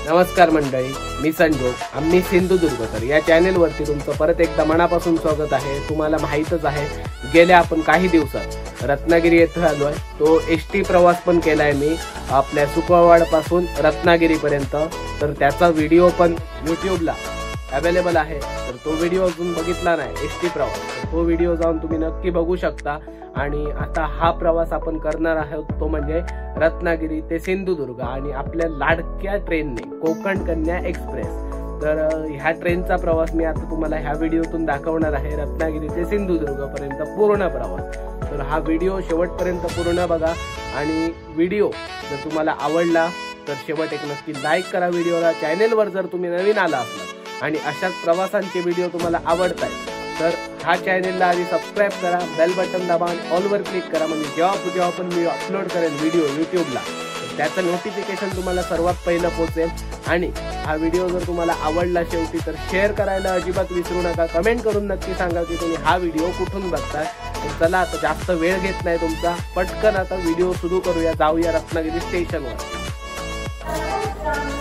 नमस्कार मंडळी, मी संजोग, आम्ही सिंधुदुर्गकर या चॅनेलवरती तुमचं परत एकदा मनापासून स्वागत आहे। तुम्हाला माहीतच आहे, गेल्या आपण काही दिवसात रत्नागिरी येथे आलोय। तो एसटी प्रवास पण केलाय मी आपल्या सुकळवाड पासून रत्नागिरी पर्यंत। तर त्याचा व्हिडिओ पण YouTubeला अवेलेबल आहे। तर तो व्हिडिओ अजून बघितला नाही एसटी प्रवास, तर तो व्हिडिओ जाऊन तुम्ही नक्की बघू शकता। आणि आता हा प्रवास आपण करणार आहोत तो म्हणजे रत्नागिरी ते सिंधुदुर्ग आणि आपल्या लाडक्या ट्रेनने कोकण कन्या एक्सप्रेस। तर ह्या ट्रेनचा प्रवास मी आता तुम्हाला ह्या व्हिडिओतून दाखवणार आहे, रत्नागिरी ते सिंधुदुर्ग पर्यंत पूर्ण प्रवास। तर हा व्हिडिओ शेवटपर्यंत पूर्ण बघा आणि व्हिडिओ जर तुम्हाला आवडला तर शेवट एक नक्की लाईक करा व्हिडिओला। चॅनेलवर जर तुम्ही नवीन आला असाल आणि अशाच प्रवासांचे व्हिडिओ तुम्हाला आवडतात तर हा चॅनेलला आधी सबस्क्राइब करा, बेल बटन दाबा आणि ऑलवर क्लिक करा, म्हणजे जेव्हा पण मी अपलोड करेन व्हिडिओ YouTubeला तर त्याचं नोटिफिकेशन तुम्हाला सर्वात पहिलं पोहोचेल। आणि हा व्हिडिओ जर तुम्हाला आवडला शेवटी तर शेअर करायला अजिबात विसरू नका। कमेंट करून नक्की सांगा की तुम्ही हा व्हिडिओ कुठून बघताय। तर चला आता जास्त वेळ घेत नाही तुमचा, पटकन आता व्हिडिओ सुरू करूया, जाऊया रत्नागिरी स्टेशनवर।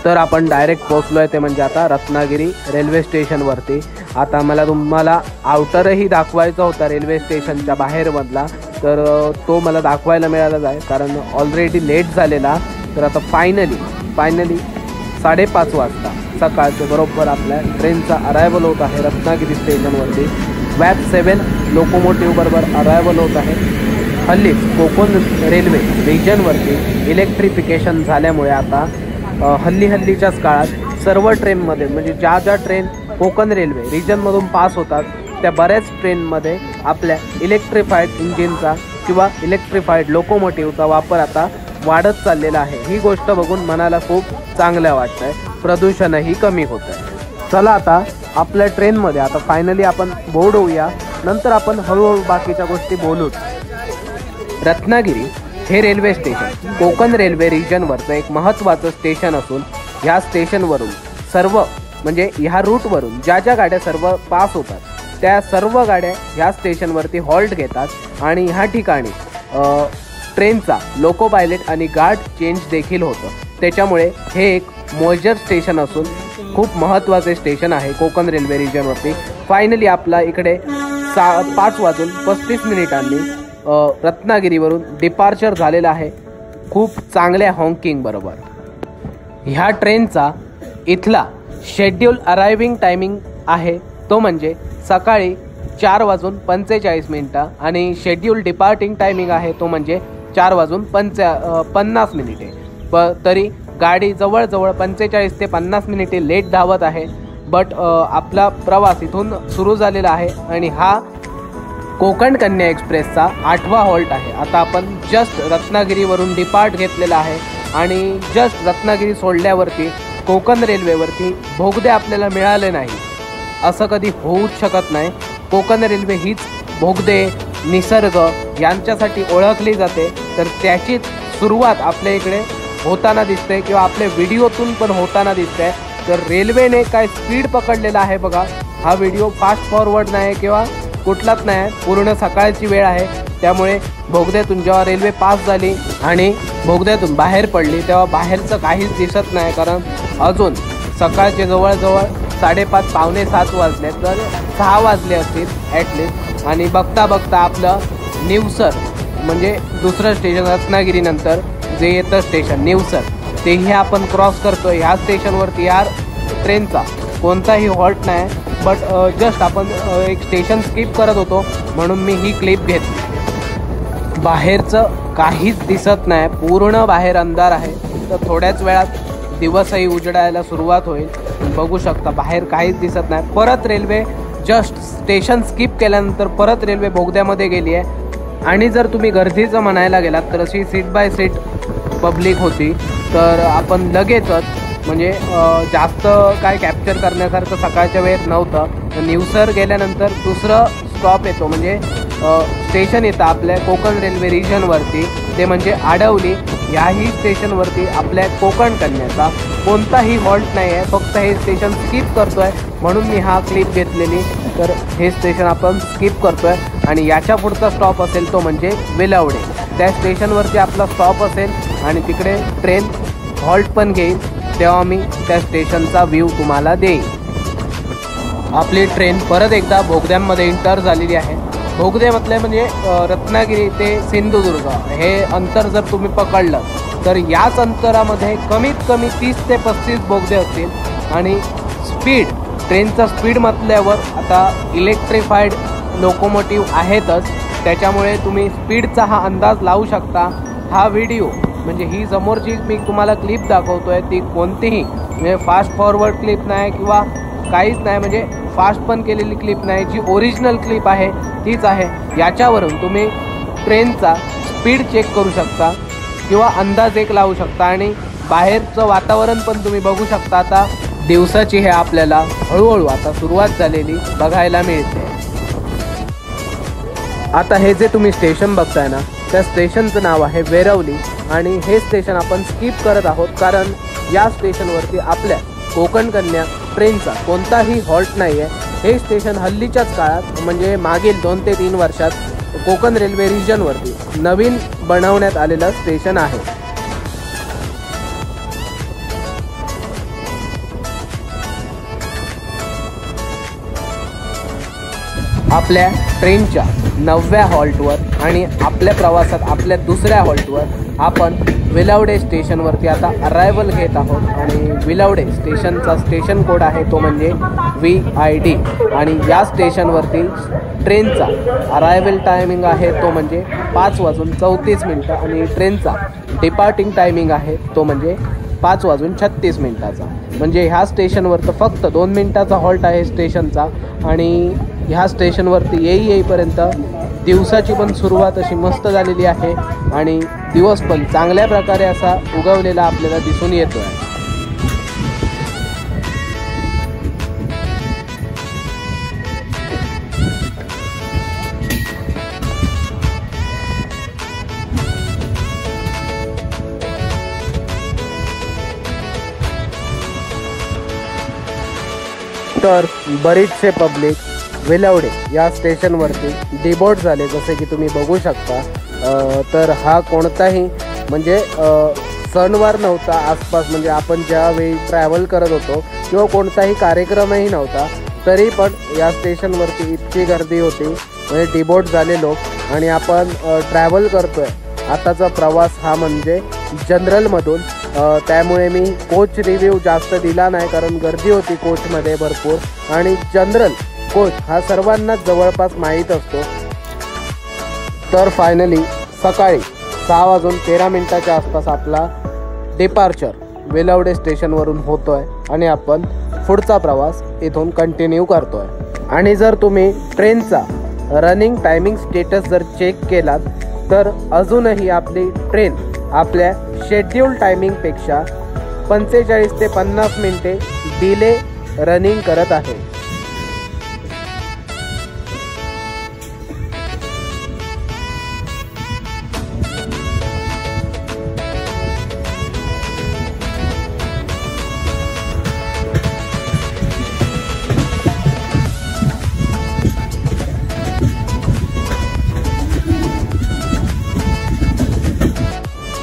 तर आपण डायरेक्ट पोहोचलोय ते म्हणजे आता रत्नागिरी रेल्वे स्टेशनवरती। आता मला तुम्हाला आउटरही दाखवायचा होता रेल्वे स्टेशनच्या बाहेर मधला, तर तो मला दाखवायला मिळाला आहे कारण ऑलरेडी लेट झालेला। तर आता फायनली 5:30 वाजता सकाळचे बरोबर आपल्या ट्रेनचा अरायवल होत आहे रत्नागिरी स्टेशनवरती। वॅप 7 लोकोमोटिव्ह बरोबर अरायवल होत आहे। हल्ली कोकण रेल्वे रिजनवरती इलेक्ट्रिफिकेशन झाल्यामुळे आता हल्लीच्याच काळात सर्व ट्रेनमध्ये म्हणजे ज्या ट्रेन कोकण रेल्वे रिजनमधून पास होतात त्या बऱ्याच ट्रेनमध्ये आपल्या इलेक्ट्रिफाईड इंजिनचा किंवा इलेक्ट्रिफाईड लोकोमोटिव्हचा वापर आता वाढत चाललेला आहे। ही गोष्ट बघून मनाला खूप चांगलं वाटतंय, प्रदूषणही कमी होत आहे। चला आता आपल्या ट्रेनमध्ये आता फायनली आपण बोर्ड होऊया, नंतर आपण हळूहळू बाकीच्या गोष्टी बोलूच। रत्नागिरी हे रेल्वे स्टेशन कोकण रेल्वे रिजनवरचं एक महत्त्वाचं स्टेशन असून ह्या स्टेशनवरून सर्व म्हणजे ह्या रूटवरून ज्या गाड्या सर्व पास होतात त्या सर्व गाड्या ह्या स्टेशनवरती हॉल्ट घेतात आणि ह्या ठिकाणी ट्रेनचा लोको पायलट आणि गार्ड चेंज देखील होतं। त्याच्यामुळे हे एक मेजर स्टेशन असून खूप महत्त्वाचे स्टेशन आहे कोकण रेल्वे रिजनवरती। फायनली आपला इकडे 5:35 रत्नागिरीवरून डिपार्चर झालेला आहे खूप चांगल्या हॉकिंग बरोबर। ह्या ट्रेनचा इथला शेड्यूल अरायव्हिंग टायमिंग आहे तो म्हणजे सकाळी 4:45 आणि शेड्यूल डिपार्टिंग टायमिंग आहे तो म्हणजे 4:50 तरी गाडी जवळजवळ 45 ते 50 मिनिटे लेट धावत आहे। बट आपला प्रवास इथून सुरू झालेला आहे आणि हा कोकण कन्या एक्सप्रेसचा 8वा हॉल्ट आहे। आता आपण जस्ट रत्नागिरीवरून डिपार्ट घेतलेला आहे आणि जस्ट रत्नागिरी सोडल्यावरती कोकण रेल्वेवरती बोगदे आपल्याला मिळाले नाही असं कधी होऊच शकत नाही। कोकण रेल्वे हीच बोगदे निसर्ग यांच्यासाठी ओळखली जाते, तर त्याचीच सुरुवात आपल्या इकडे होताना दिसते किंवा आपल्या व्हिडिओतून पण होताना दिसते। तर रेल्वेने काय स्पीड पकडलेला आहे बघा। हा व्हिडिओ फास्ट फॉरवर्ड नाही किंवा कुठलाच नाही, पूर्ण सकाळची वेळ आहे त्यामुळे बोगद्यातून जेव्हा रेल्वे पास झाली आणि बोगद्यातून बाहेर पडली तेव्हा बाहेरचं काहीच दिसत नाही, कारण अजून सकाळचे जवळजवळ 5:30 पावणे 7 वाजले, तर 6 वाजले असतील ॲटलिस्ट। आणि बघता आपलं निवसर म्हणजे दुसरं स्टेशन रत्नागिरीनंतर जे येतं स्टेशन निवसर तेही आपण क्रॉस करतो। ह्या स्टेशनवरती या ट्रेनचा कोणताही हॉल्ट नाही, बट जस्ट आपण एक स्टेशन स्किप करत होतो म्हणून मी ही क्लिप घेतली। बाहेरचं काहीच दिसत नाही, पूर्ण बाहेर अंधार आहे, तर थोड्याच वेळात दिवसही उजडायला सुरुवात होईल। बघू शकता बाहेर काहीच दिसत नाही। परत रेल्वे जस्ट स्टेशन स्किप केल्यानंतर परत रेल्वे बोगद्यामध्ये गेली आहे आणि जर तुम्ही गर्दीचं म्हणायला गेलात तर अशी सीट बाय सीट पब्लिक होती, तर आपण लगेचच म्हणजे जास्त काय कॅप्चर करण्यासारखं सकाळच्या वेळेत नव्हतं। निवसर गेल्यानंतर दुसरं स्टॉप येतो म्हणजे स्टेशन येतं आपल्या कोकण रेल्वे रिजनवरती, ते म्हणजे आडवली। याही स्टेशनवरती आपल्या कोकण कन्याचा कोणताही हॉल्ट नाही आहे, फक्त हे स्टेशन स्किप करतोय म्हणून मी हा क्लिप घेतलेली। तर हे स्टेशन आपण स्किप करतोय आणि याच्या पुढचा स्टॉप असेल तो म्हणजे वेलावडे। त्या स्टेशनवरती आपला स्टॉप असेल आणि तिकडे ट्रेन हॉल्ट पण घेईल तेव्हा मी त्या स्टेशनचा व्ह्यू तुम्हाला देईन। आपली ट्रेन परत एकदा बोगद्यांमध्ये एंटर झालेली आहे। बोगदे म्हटले म्हणजे रत्नागिरी ते सिंधुदुर्ग हे अंतर जर तुम्ही पकडलं तर याच अंतरामध्ये कमीत कमी 30 ते 35 बोगदे असतील। आणि स्पीड, ट्रेनचा स्पीड म्हटल्यावर आता इलेक्ट्रिफाईड लोकोमोटिव्ह आहेतच, त्याच्यामुळे तुम्ही स्पीडचा हा अंदाज लावू शकता। हा व्हिडिओ म्हणजे ही समोर जी मी तुम्हाला क्लिप दाखवतोय ती कोणतीही म्हणजे फास्ट फॉरवर्ड क्लिप नाही किंवा काहीच नाही, म्हणजे फास्ट पण केलेली क्लिप नाही, जी ओरिजिनल क्लिप आहे तीच आहे। याच्यावरून तुम्ही ट्रेनचा स्पीड चेक करू शकता किंवा अंदाज एक लावू शकता आणि बाहेरचं वातावरण पण तुम्ही बघू शकता। आता दिवसाची हे आपल्याला हळूहळू आता सुरुवात झालेली बघायला मिळते। आता हे जे तुम्ही स्टेशन बघताय ना, त्या स्टेशनचं नाव आहे वेरवली आणि हे स्टेशन आपण स्किप करत आहोत कारण या स्टेशनवरती आपल्या कोकण कन्या ट्रेनचा कोणताही हॉल्ट नाही आहे। हे स्टेशन हल्लीच्याच काळात म्हणजे मागील 2 ते 3 वर्षात कोकण रेल्वे रिजनवरती नवीन बनवण्यात आलेलं स्टेशन आहे। आपल्या ट्रेनच्या 9व्या हॉल्टवर आणि आपल्या प्रवासात आपल्या दुसऱ्या हॉल्टवर आपण विलवडे स्टेशनवरती आता अरायवल घेत आहोत। आणि विलवडे स्टेशनचा स्टेशन कोड आहे तो म्हणजे VID आणि या स्टेशनवरती ट्रेनचा अरायवल टायमिंग आहे तो म्हणजे 5:34 आणि ट्रेनचा डिपार्टिंग टायमिंग आहे तो म्हणजे 5:36 म्हणजे ह्या स्टेशनवर तर फक्त 2 मिनिटाचा हॉल्ट आहे स्टेशनचा। आणि ह्या स्टेशनवरती येईपर्यंत दिवसाची पण सुरुवात अशी मस्त झालेली आहे आणि दिवस पण चांगल्या प्रकारे असा उगवलेला आपल्याला दिसून येतो आहे। तर बरीचसे पब्लिक विलवडे या स्टेशनवरती डिबोर्ड झाले, जसे की तुम्ही बघू शकता। तर हा कोणताही म्हणजे सणवार नव्हता आसपास, म्हणजे आपण ज्यावेळी ट्रॅव्हल करत होतो किंवा कोणताही कार्यक्रमही नव्हता, तरी पण या स्टेशनवरती इतकी गर्दी होती, म्हणजे डिबोर्ड झाले लोक। आणि आपण ट्रॅव्हल करतोय आताचा प्रवास हा म्हणजे जनरलमधून, त्यामुळे मी कोच रिव्ह्यू जास्त दिला नाही कारण गर्दी होती कोचमध्ये भरपूर। आणि जनरल कोच हा सर्वांनाच जवळपास माहीत असतो। तर फायनली सकाळी 6:13 आसपास आपला डिपार्चर वेलवडे स्टेशनवरून होतोय आणि आपण पुढचा प्रवास इथून कंटिन्यू करतोय। आणि जर तुम्ही ट्रेनचा रनिंग टायमिंग स्टेटस जर चेक केलात तर अजूनही आपली ट्रेन आपल्या शेड्यूल टायमिंगपेक्षा 45 ते 50 मिनिटे डिले रनिंग करत आहे।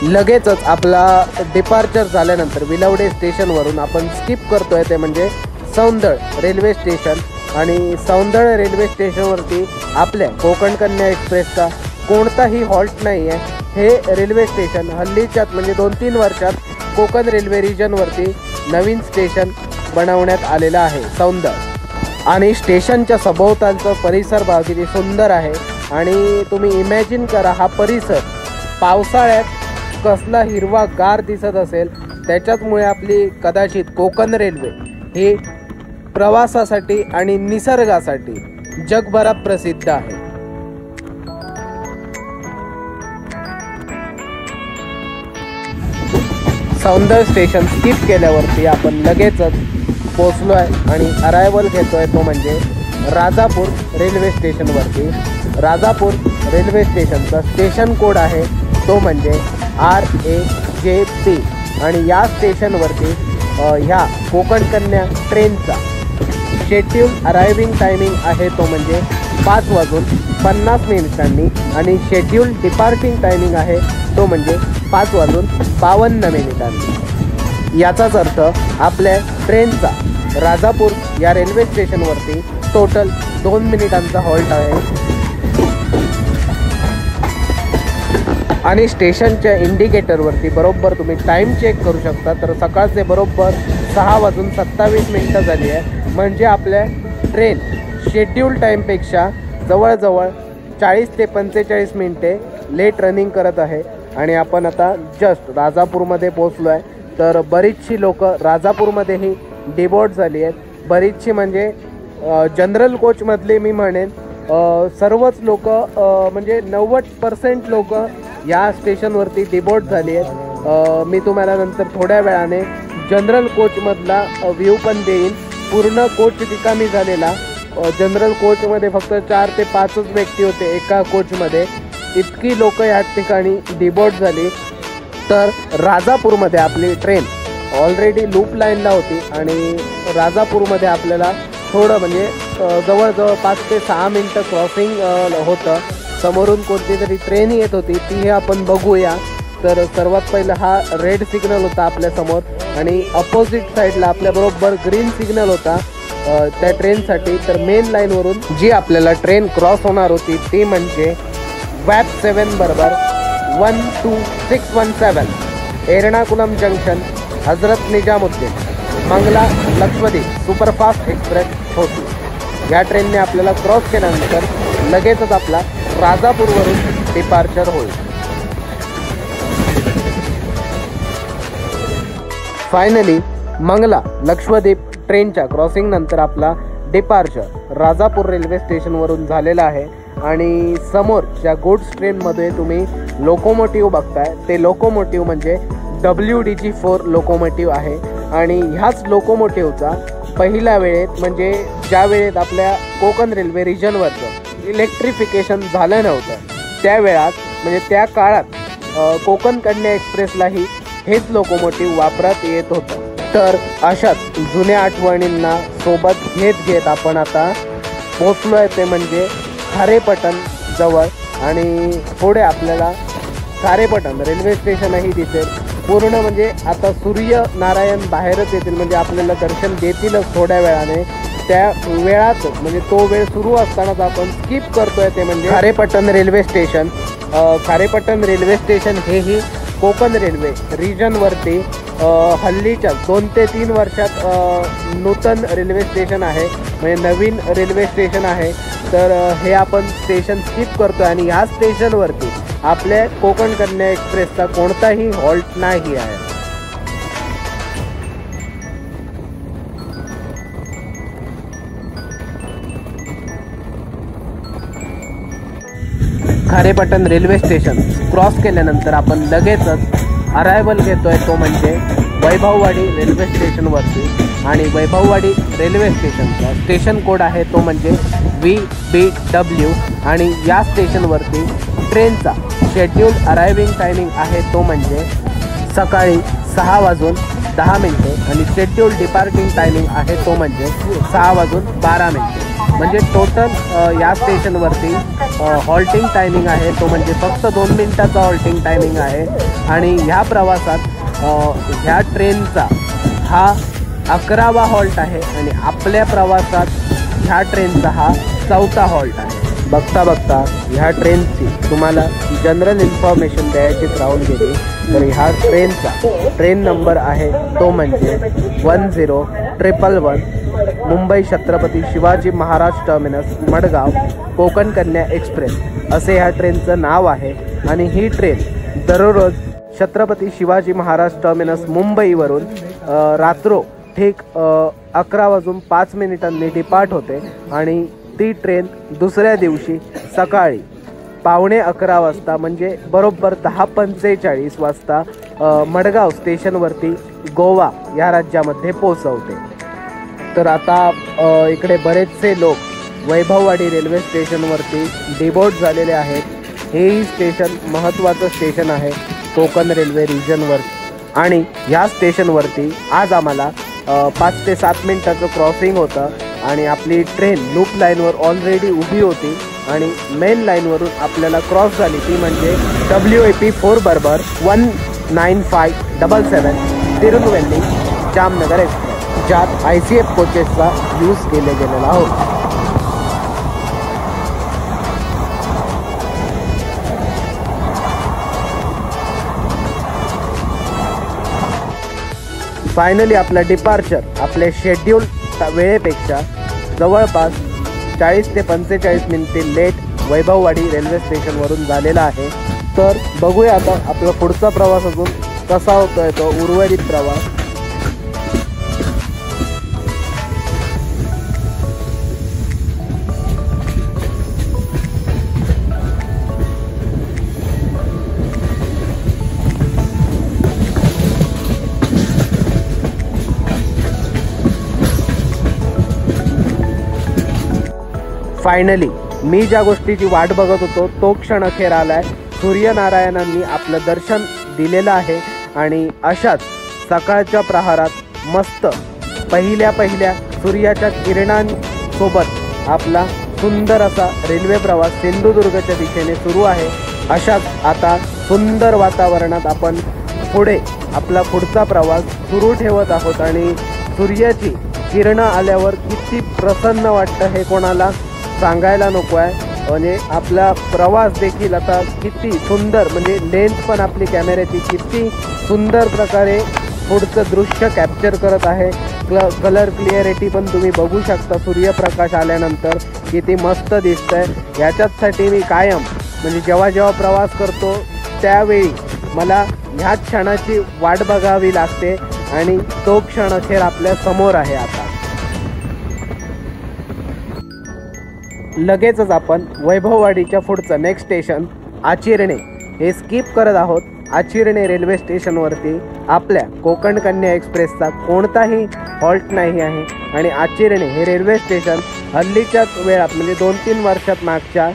लगेचच आपला डिपार्चर झाल्यानंतर विलवडे स्टेशनवरून आपण स्किप करतोय ते म्हणजे सौंदळ रेल्वे स्टेशन। आणि सौंदळ रेल्वे स्टेशनवरती आपल्या कोकण कन्या एक्सप्रेसचा कोणताही हॉल्ट नाही आहे। हे रेल्वे स्टेशन हल्लीच्यात म्हणजे 2-3 वर्षात कोकण रेल्वे रिजनवरती नवीन स्टेशन बनवण्यात आलेलं आहे सौंदळ। आणि स्टेशनच्या सभोवतालचा परिसर बघा किती सुंदर आहे। आणि तुम्ही इमॅजिन करा हा परिसर पावसाळ्यात कसला हिरवागार दिसत असेल, त्याच्याचमुळे आपली कदाचित कोकण रेल्वे ही प्रवासासाठी आणि निसर्गासाठी जगभरात प्रसिद्ध आहे। सौंदळ स्टेशन स्किप केल्यावरती आपण लगेचच पोचलो आहे आणि अरायवल घेतोय तो म्हणजे राजापूर रेल्वे स्टेशनवरती। राजापूर रेल्वे स्टेशनचा स्टेशन कोड आहे तो म्हणजे RAJP आणि या स्टेशनवरती ह्या कोकण कन्या ट्रेनचा शेड्यूल अरायव्हिंग टायमिंग आहे तो म्हणजे 5:50 आणि शेड्यूल डिपार्टिंग टायमिंग आहे तो म्हणजे 5:52 याचाच अर्थ आपल्या ट्रेनचा राजापूर या रेल्वे स्टेशनवरती टोटल 2 मिनिटांचा हॉल्ट आहे आणि स्टेशनच्या इंडिकेटरवरती बरोबर तुम्ही टाईम चेक करू शकता। तर सकाळचे बरोबर 6:27 झाली आहे, म्हणजे आपल्या ट्रेन शेड्यूल टाईमपेक्षा जवळजवळ 40 ते 45 मिनिटे लेट रनिंग करत आहे। आणि आपण आता जस्ट राजापूरमध्ये पोहोचलो आहे। तर बरीचशी लोक राजापूरमध्येही डिबोर्ड झाली आहेत। बरीचशी म्हणजे जनरल कोचमधले मी म्हणेन सर्वच लोक म्हणजे 90% लोक या स्टेशनवरती डिबोर्ड झाली आहेत। मी तुम्हाला नंतर थोड्या वेळाने जनरल कोचमधला व्ह्यू पण देईन। पूर्ण कोच रिकामी झालेला, जनरल कोचमध्ये फक्त 4 ते 5च व्यक्ती होते एका कोचमध्ये, इतकी लोक या ठिकाणी डिबोर्ड झाली। तर राजापूरमध्ये आपली ट्रेन ऑलरेडी लूप लाईनला होती आणि राजापूरमध्ये आपल्याला थोडं म्हणजे जवळजवळ 5 ते 6 मिनटं क्रॉसिंग होतं। समोरून कोणती तरी ट्रेन येत होती, तीही आपण बघूया। तर सर्वात पहिलं हा रेड सिग्नल होता आपल्यासमोर आणि अपोजिट साईडला आपल्याबरोबर ग्रीन सिग्नल होता त्या ट्रेनसाठी। तर मेन लाईनवरून जी आपल्याला ट्रेन क्रॉस होणार होती ती म्हणजे वॅप 7 बरोबर 12617 Ernakulam junction Hazrat Nizamuddin Mangala Lakshadweep superfast express होती। या ट्रेनने आपल्याला क्रॉस केल्यानंतर लगेचच आपला राजापूरवरून डिपार्चर होईल। फायनली मंगला लक्षद्वीप ट्रेनच्या क्रॉसिंग नंतर आपला डिपार्चर राजापूर रेल्वे स्टेशनवरून झालेला आहे आणि समोर ज्या गुड्स ट्रेनमध्ये तुम्ही लोकोमोटिव्ह बघताय ते लोकोमोटिव्ह म्हणजे WDG4 लोकोमोटिव्ह आहे आणि ह्याच लोकोमोटिव्हचा पहिल्या वेळेत म्हणजे ज्या वेळेत आपल्या कोकण रेल्वे रिजनवरचं इलेक्ट्रिफिकेशन झालं नव्हतं त्या वेळात म्हणजे त्या काळात कोकण कन्या एक्सप्रेसलाही हेच लोकोमोटिव्ह वापरात येत होतं। तर अशाच जुन्या आठवणींना सोबत घेत आपण आता पोचलो आहे ते म्हणजे खारेपटण जवळ आणि पुढे आपल्याला खारेपटण रेल्वे स्टेशनही दिसेल। पूर्ण म्हणजे आता सूर्यनारायण बाहेरच येतील म्हणजे आपल्याला दर्शन देतीलच थोड्या वेळाने। त्या वेळात म्हणजे तो वेळ सुरू असतानाच आपण स्किप करतोय ते म्हणजे खारेपटण रेल्वे स्टेशन। खारेपटण रेल्वे स्टेशन हेही कोकण रेल्वे रिजनवरती हल्लीच्या 2 ते 3 वर्षात नूतन रेल्वे स्टेशन आहे म्हणजे नवीन रेल्वे स्टेशन आहे। तर हे आपण स्टेशन स्किप करतो आणि ह्या स्टेशनवरती आपल्या कोकण कन्या एक्सप्रेसचा कोणताही हॉल्ट नाही आहे। खारेपटण रेल्वे स्टेशन क्रॉस केल्यानंतर आपण लगेचच अरायवल घेतोय तो म्हणजे वैभववाडी रेल्वे स्टेशनवरती आणि वैभववाडी रेल्वे स्टेशनचा स्टेशन कोड आहे तो म्हणजे VBW आणि या स्टेशनवरती ट्रेनचा शेड्यूल अरायविंग टायमिंग आहे तो म्हणजे सकाळी 6:10 आणि शेड्यूल डिपार्टिंग टायमिंग आहे तो म्हणजे 6:12 म्हणजे टोटल या स्टेशनवरती हॉल्टिंग टायमिंग आहे तो म्हणजे फक्त 2 मिनिटाचा हॉल्टिंग टायमिंग आहे आणि ह्या प्रवासात ह्या ट्रेनचा हा 11वा हॉल्ट आहे आणि आपल्या प्रवासात ह्या ट्रेनचा हा 4था हॉल्ट आहे। बघता ह्या ट्रेनची तुम्हाला जनरल इन्फॉर्मेशन द्यायचीच राहून गेली। तर ह्या ट्रेनचा ट्रेन नंबर आहे तो म्हणजे 10111 मुंबई छत्रपती शिवाजी महाराज टर्मिनस मडगाव कोकण कन्या एक्सप्रेस असे ह्या ट्रेनचं नाव आहे आणि ही ट्रेन दररोज छत्रपती शिवाजी महाराज टर्मिनस मुंबईवरून रात्रो ठीक 11:05 डिपार्ट होते आणि ती ट्रेन दुसऱ्या दिवशी सकाळी 11:15 वाजता म्हणजे बरोबर 10:45 वाजता मडगाव स्टेशनवरती गोवा या राज्यामध्ये पोहोचवते। तर आता इकडे बरेचसे लोक वैभववाडी रेल्वे स्टेशनवरती डिबोर्ड झालेले आहेत। हेही स्टेशन महत्त्वाचं स्टेशन आहे कोकण रेल्वे रिजनवर आणि या स्टेशनवरती आज आम्हाला 5 ते 7 मिनिटाचं क्रॉसिंग होतं आणि आपली ट्रेन लूप लाईनवर ऑलरेडी उभी होती आणि मेन लाईनवरून आपल्याला क्रॉस झाली ती म्हणजे WAP4 बरोबर 19577 तिरुनेलवेली जामनगर एक्सप्रेस, ज्यात ICF कोचेसचा यूज केले गेलेला होता. फायनली आपला डिपार्चर आपले शेड्यूल वेळेपेक्षा जवळपास 40 ते 45 मिनिटे लेट वैभववाडी रेल्वे स्टेशनवरून झालेला आहे. तर बघूया आता आपला पुढचा प्रवास अजून कसा होतोय तो उर्वरित प्रवास. फायनली मी ज्या गोष्टीची वाट बघत होतो तो क्षण अखेर आलाय. सूर्यनारायणांनी आपलं दर्शन दिलेलं आहे आणि अशाच सकाळच्या प्रहारात मस्त पहिल्या सूर्याच्या किरणांसोबत आपला सुंदर असा रेल्वे प्रवास सिंधुदुर्गच्या दिशेने सुरू आहे. अशाच आता सुंदर वातावरणात आपण पुढे आपला पुढचा प्रवास सुरू ठेवत आहोत आणि सूर्याची किरणं आल्यावर किती प्रसन्न वाटतं हे कोणाला सांगायला नको आहे. म्हणजे आपला प्रवास देखील आता किती सुंदर, म्हणजे लेन्स पण आपली कॅमेऱ्याची किती सुंदर प्रकारे पुढचं दृश्य कॅप्चर करत आहे. कलर क्लिअरिटी पण तुम्ही बघू शकता सूर्यप्रकाश आल्यानंतर किती मस्त दिसतंय. याच्यासाठी मी कायम म्हणजे जेव्हा प्रवास करतो त्यावेळी मला ह्या क्षणाची वाट बघावी लागते आणि तो क्षण अखेर आपल्या समोर आहे. आता लगेचच आपण वैभववाडीच्या पुढचं नेक्स्ट स्टेशन आचिर्णे हे स्किप करत आहोत. आचिर्णे रेल्वे स्टेशनवरती आपल्या कोकण कन्या एक्सप्रेसचा कोणताही हॉल्ट नाही आहे आणि आचिर्णे हे रेल्वे स्टेशन हल्लीच्याच वेळात म्हणजे 2-3 वर्षात मागच्या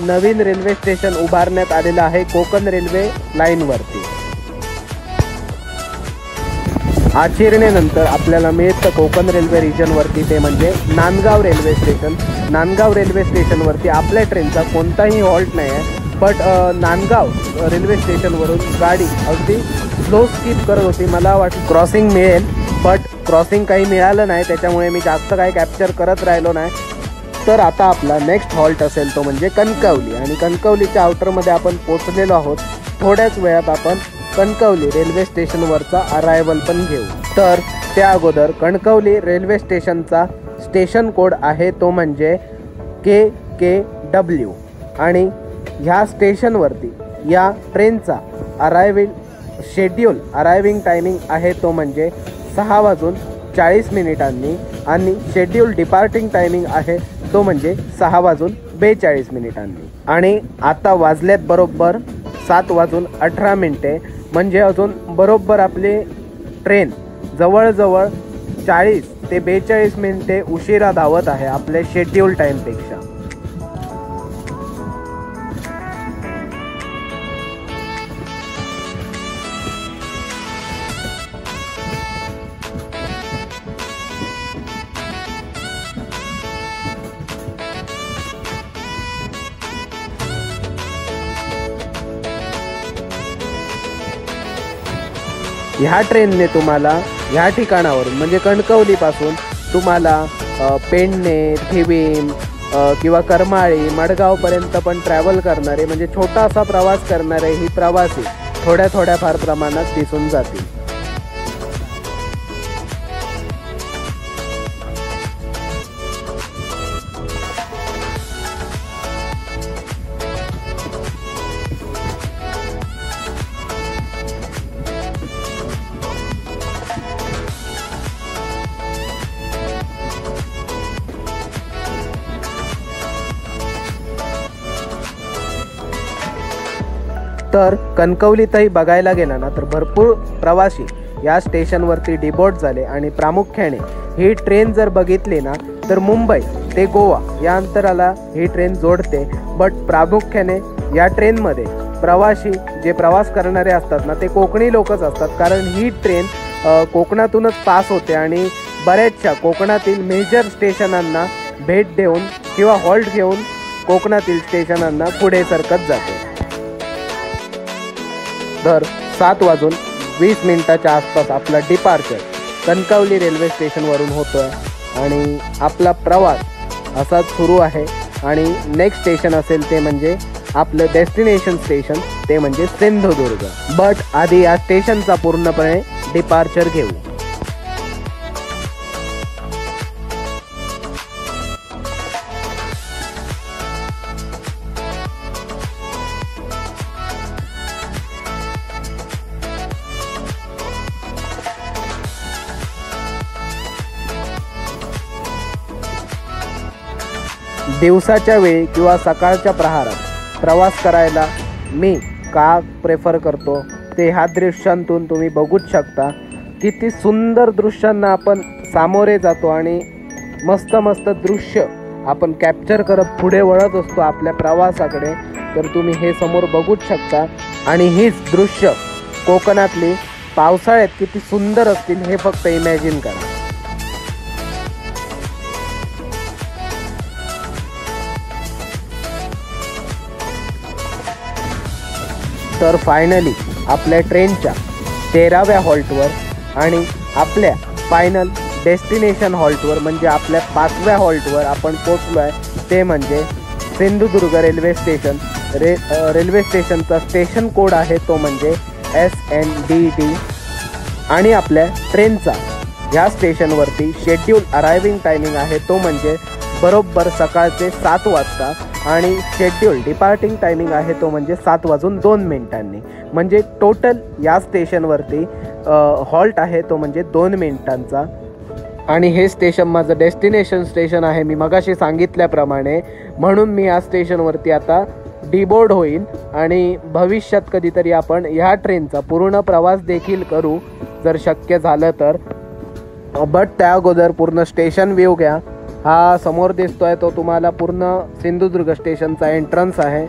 नवीन रेल्वे स्टेशन उभारण्यात आलेलं आहे कोकण रेल्वे लाईनवरती. आचिर्णेनंतर आपल्याला मिळतं कोकण रेल्वे रिजनवरती ते म्हणजे Nandgaon railway station. Nandgaon railway स्टेशनवरती आपल्या ट्रेनचा कोणताही हॉल्ट नाही आहे. बट नांदगाव रेल्वे स्टेशनवरून गाडी अगदी स्लो स्किप करत होती. मला वाटलं क्रॉसिंग मिळेल, बट क्रॉसिंग काही मिळालं नाही, त्याच्यामुळे मी जास्त काही कॅप्चर करत राहिलो नाही. तर आता आपला नेक्स्ट हॉल्ट असेल तो म्हणजे कणकवली आणि कणकवलीच्या आउटरमध्ये आपण पोचलेलो आहोत. थोड्याच वेळात आपण कणकवली रेल्वे स्टेशनवरचा अरायवल पण घेऊ. तर त्या अगोदर कणकवली रेल्वे स्टेशनचा स्टेशन कोड आहे तो म्हणजे KKW आणि ह्या स्टेशनवरती या ट्रेनचा अरायविंग टायमिंग आहे तो म्हणजे 6:40 आणि शेड्यूल डिपार्टिंग टायमिंग आहे तो म्हणजे 6:42 आणि आता वाजल्यात बरोबर 7:18 म्हणजे अजून बरोबर आपली ट्रेन जवळजवळ 40 ते 42 मिनिटे उशिरा धावत आहे आपल्या शेड्यूल टाईमपेक्षा. ह्या ट्रेनने तुम्हाला ह्या ठिकाणावरून म्हणजे कणकवलीपासून तुम्हाला पेडणे, थिवीम किंवा करमाळी, मडगावपर्यंत पण ट्रॅव्हल करणारे म्हणजे छोटासा प्रवास करणारे ही प्रवासी थोड्या फार प्रमाणात दिसून जातील. तर कणकवलीतही बघायला गेला ना तर भरपूर प्रवासी या स्टेशनवरती डिबोर्ड झाले आणि प्रामुख्याने ही ट्रेन जर बघितली ना तर मुंबई ते गोवा या अंतराला ही ट्रेन जोडते. बट प्रामुख्याने या ट्रेनमध्ये प्रवासी जे प्रवास करणारे असतात ना ते कोकणी लोकच असतात, कारण ही ट्रेन कोकणातूनच पास होते आणि बऱ्याचशा कोकणातील मेजर स्टेशनांना भेट देऊन किंवा हॉल्ट घेऊन कोकणातील स्टेशनांना पुढे सरकत जाते. तर 7:10 20 मिनिटाच्या आसपास आपला डिपार्चर कणकवली रेल्वे स्टेशनवरून होतो आहे आणि आपला प्रवास असाच सुरू आहे आणि नेक्स्ट स्टेशन असेल ते म्हणजे आपलं डेस्टिनेशन स्टेशन ते म्हणजे सिंधुदुर्ग. बट आधी या स्टेशनचा पूर्णपणे डिपार्चर घेऊ. दिवसाच्या वेळी किंवा सकाळच्या प्रहारात प्रवास करायला मी का प्रेफर करतो ते ह्या दृश्यांतून तुम्ही बघूच शकता. किती सुंदर दृश्यांना आपण सामोरे जातो आणि मस्त मस्त दृश्य आपण कॅप्चर करत पुढे वळत असतो आपल्या प्रवासाकडे. तर तुम्ही हे समोर बघूच शकता आणि हीच दृश्य कोकणातली पावसाळ्यात किती सुंदर असतील हे फक्त इमॅजिन करा. तर फायनली आपल्या ट्रेनच्या 13व्या हॉल्टवर आणि आपल्या फायनल डेस्टिनेशन हॉल्टवर म्हणजे आपल्या 5व्या हॉल्टवर आपण पोचलो आहे. ते म्हणजे सिंधुदुर्ग रेल्वे स्टेशन. रेल्वे स्टेशनचा स्टेशन कोड आहे तो म्हणजे SNDD आणि आपल्या ट्रेनचा ह्या स्टेशनवरती शेड्यूल अरायव्हिंग टायमिंग आहे तो म्हणजे बरोबर सकाळचे 7 वाजता आणि शेड्यूल डिपार्टिंग टायमिंग आहे तो म्हणजे 7:02 म्हणजे टोटल या स्टेशनवरती हॉल्ट आहे तो म्हणजे 2 मिनिटांचा. आणि हे स्टेशन माझं डेस्टिनेशन स्टेशन आहे मी मगाशी सांगितल्याप्रमाणे. म्हणून मी या स्टेशनवरती आता डिबोर्ड होईल आणि भविष्यात कधीतरी आपण ह्या ट्रेनचा पूर्ण प्रवास देखील करू जर शक्य झालं तर. बट त्या अगोदर पूर्ण स्टेशन व्ह्यू घ्या. हा समोर दिसतोय तो तुम्हाला पूर्ण सिंधुदुर्ग स्टेशनचा एंट्रन्स आहे.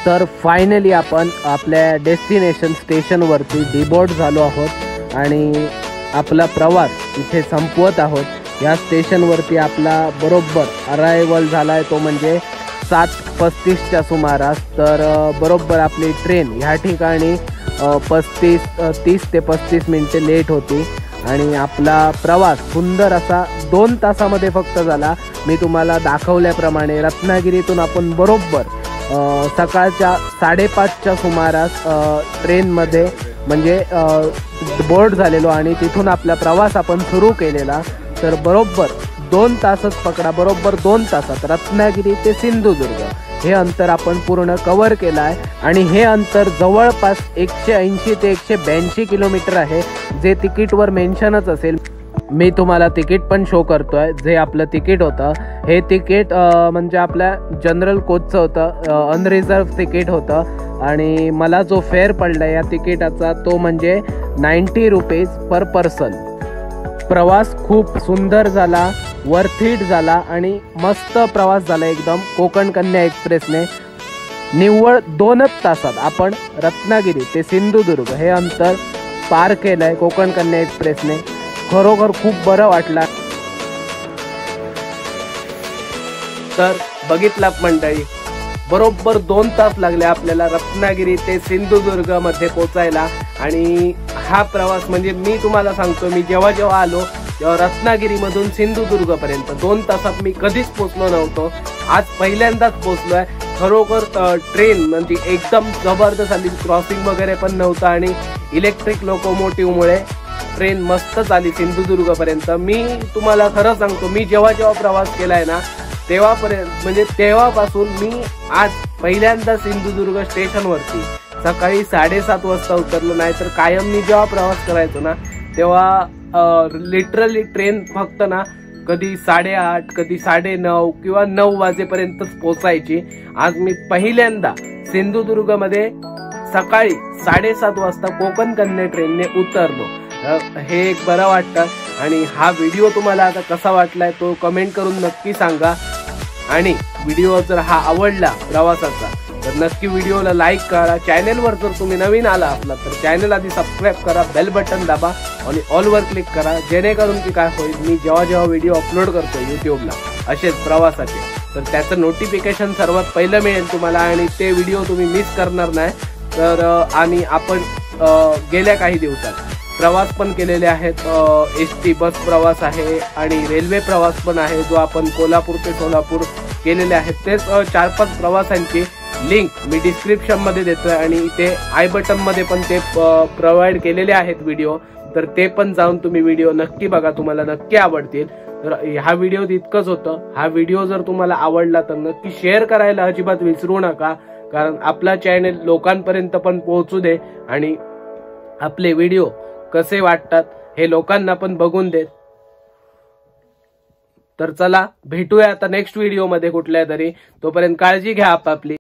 तर फायनली आपण आपल्या डेस्टिनेशन स्टेशनवरती डिबोर्ड झालो आहोत आणि आपला प्रवास इथे संपवत आहोत. या स्टेशनवरती आपला बरोबर अरायवल झाला आहे तो म्हणजे 7:35च्या सुमारास. तर बरोबर आपली ट्रेन ह्या ठिकाणी 30 ते 35 मिनिटे लेट होती आणि आपला प्रवास सुंदर असा 2 तासामध्ये फक्त झाला. मी तुम्हाला दाखवल्याप्रमाणे रत्नागिरीतून आपण बरोबर सकाळच्या 5:30च्या सुमारास ट्रेनमध्ये म्हणजे बोर्ड झालेलो आणि तिथून आपला प्रवास आपण सुरू केलेला. तर बरोबर 2 तासच पकडा. बरोबर 2 तासात रत्नागिरी ते सिंधुदुर्ग हे अंतर आपण पूर्ण कव्हर केलं आहे आणि हे अंतर जवळपास 180 ते 182 किलोमीटर आहे जे तिकीटवर मेन्शनच असेल. मी तुम्हाला तिकीट पण शो करतोय. जे आपलं तिकीट होतं हे तिकीट म्हणजे आपल्या जनरल कोचचं होतं, अनरिझर्व तिकीट होतं आणि मला जो फेअर पडला या तिकिटाचा तो म्हणजे 90 रुपीज पर पर्सन. प्रवास खूप सुंदर झाला, वर्थ इट झाला आणि मस्त प्रवास झाला एकदम. कोकण कन्या एक्सप्रेसने निव्वळ 2च तासात आपण रत्नागिरी ते सिंधुदुर्ग हे अंतर पार केलं आहे कोकण कन्या एक्सप्रेसने. खरोखर खूप बरं वाटलं. तर बघितला मंडळी, बरोबर 2 तास लागले आपल्याला रत्नागिरी ते सिंधुदुर्ग मध्ये पोचायला. आणि हा प्रवास म्हणजे मी तुम्हाला सांगतो, मी जेव्हा जेव्हा आलो तेव्हा रत्नागिरीमधून सिंधुदुर्गपर्यंत 2 तासात मी कधीच पोचलो नव्हतो. आज पहिल्यांदाच पोचलोय. खरोखर ट्रेन म्हणजे एकदम जबरदस्त आली. क्रॉसिंग वगैरे पण नव्हतं आणि इलेक्ट्रिक लोकोमोटिव्हमुळे ट्रेन मस्त चाली सिंधुदुर्गपर्यंत. मी तुम्हाला खरं सांगतो, मी जेव्हा जेव्हा प्रवास केलाय ना तेव्हापर्यंत म्हणजे तेव्हापासून मी आज पहिल्यांदा सिंधुदुर्ग स्टेशनवरती सकाळी 7:30 वाजता उतरलो. नाही तर कायम मी जेव्हा प्रवास करायचो ना तेव्हा लिटरली ट्रेन फक्त ना कधी 8:30 कधी 9:30 किंवा 9 वाजेपर्यंतच पोचायची. आज मी पहिल्यांदा सिंधुदुर्गमध्ये सकाळी 7:30 वाजता कोकण कन्या ट्रेनने उतरलो. हे एक बरं वाटतं. आणि हा व्हिडिओ तुम्हाला आता कसा वाटलाय तो कमेंट करून नक्की सांगा. आणि व्हिडिओ जर हा आवडला प्रवासाचा तर नक्की व्हिडिओला लाईक करा. चॅनेलवर जर तुम्ही नवीन आला असला तर चॅनल आधी सबस्क्राईब करा, बेल बटन दाबा आणि ऑलवर क्लिक करा, जेणेकरून की काय होईल, मी जेव्हा व्हिडिओ अपलोड करतो युट्यूबला असेच प्रवासाचे, तर त्याचं नोटिफिकेशन सर्वात पहिलं मिळेल तुम्हाला आणि ते व्हिडिओ तुम्ही मिस करणार नाही. तर आणि आपण गेल्या काही दिवसात प्रवास पण केलेले आहेत. एसटी बस प्रवास आहे आणि रेल्वे प्रवास पण आहे, जो आपण कोल्हापूर ते सोलापूर केलेले आहेत. तेच 4-5 प्रवासांची लिंक मी डिस्क्रिप्शन मध्ये देतोय आणि इथे आय बटन मध्ये पण ते प्रोव्हाइड केलेले आहेत व्हिडिओ. तर ते पण जाऊन तुम्ही व्हिडिओ नक्की बघा, तुम्हाला नक्की आवडतील. तर ह्या व्हिडिओत इतकंच होतं. हा व्हिडिओ जर तुम्हाला आवडला तर नक्की शेअर करायला अजिबात विसरू नका, कारण आपला चॅनल लोकांपर्यंत पण पोहोचू दे आणि आपले व्हिडिओ कसे वाटतात हे लोकांना पण बघून देत. तर चला भेटूया आता नेक्स्ट व्हिडिओ मध्ये कुठल्या तरी. तोपर्यंत काळजी घ्या आपापली.